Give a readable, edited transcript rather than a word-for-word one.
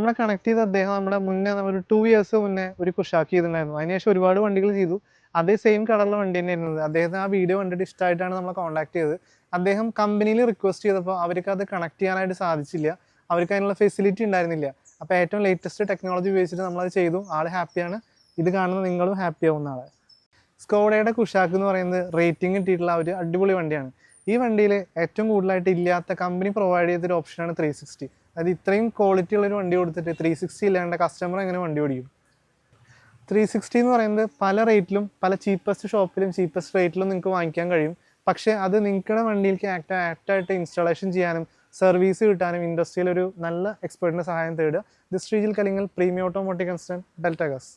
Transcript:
നമ്മളെ കണക്ട് ചെയ്ത അദ്ദേഹം നമ്മുടെ മുന്നേ ഒരു 2 ഇയേഴ്സ് മുന്നേ ഒരു കുഷാക്ക് ചെയ്തിട്ടുണ്ടായിരുന്നു. അതിനുശേഷം ഒരുപാട് വണ്ടികൾ ചെയ്തു. അതേ സെയിം കളറിലെ വണ്ടി തന്നെയായിരുന്നത്. അദ്ദേഹത്തിന് ആ വീഡിയോ കണ്ടിട്ട് ഇഷ്ടമായിട്ടാണ് നമ്മളെ കോൺടാക്ട് ചെയ്തത്. അദ്ദേഹം കമ്പനിയിൽ റിക്വസ്റ്റ് ചെയ്തപ്പോൾ അവർക്ക് അത് കണക്ട് ചെയ്യാനായിട്ട് സാധിച്ചില്ല. അവർക്ക് അതിനുള്ള ഫെസിലിറ്റി ഉണ്ടായിരുന്നില്ല. അപ്പോൾ ഏറ്റവും ലേറ്റസ്റ്റ് ടെക്നോളജി ഉപയോഗിച്ചിട്ട് നമ്മളത് ചെയ്തു. ആൾ ഹാപ്പിയാണ്. ഇത് കാണുന്ന നിങ്ങളും ഹാപ്പി ആവുന്ന ആളെ. സ്കോഡയുടെ കുഷാക്ക് എന്ന് പറയുന്നത് റേറ്റിംഗ് കിട്ടിയിട്ടുള്ള ഒരു അടിപൊളി വണ്ടിയാണ്. ഈ വണ്ടിയിൽ ഏറ്റവും കൂടുതലായിട്ട് ഇല്ലാത്ത കമ്പനി പ്രൊവൈഡ് ചെയ്തൊരു ഓപ്ഷനാണ് 360. അതായത് ഇത്രയും ക്വാളിറ്റി ഉള്ളൊരു വണ്ടി കൊടുത്തിട്ട് 360 ഇല്ലാണ്ട് കസ്റ്റമർ എങ്ങനെ വണ്ടി ഓടിക്കും? 360 എന്ന് പറയുന്നത് പല റേറ്റിലും പല ചീപ്പസ്റ്റ് ഷോപ്പിലും ചീപ്പസ്റ്റ് റേറ്റിലും നിങ്ങൾക്ക് വാങ്ങിക്കാൻ കഴിയും. പക്ഷേ അത് നിങ്ങളുടെ വണ്ടിയിലേക്ക് ആക്റ്റായിട്ട് ഇൻസ്റ്റാളേഷൻ ചെയ്യാനും സർവീസ് കിട്ടാനും ഇൻഡസ്ട്രിയിൽ ഒരു നല്ല എക്സ്പെർട്ടിൻ്റെ സഹായം തേടുക. This Sreejil Kalingal, premium automotive consultant, Delta Gauss.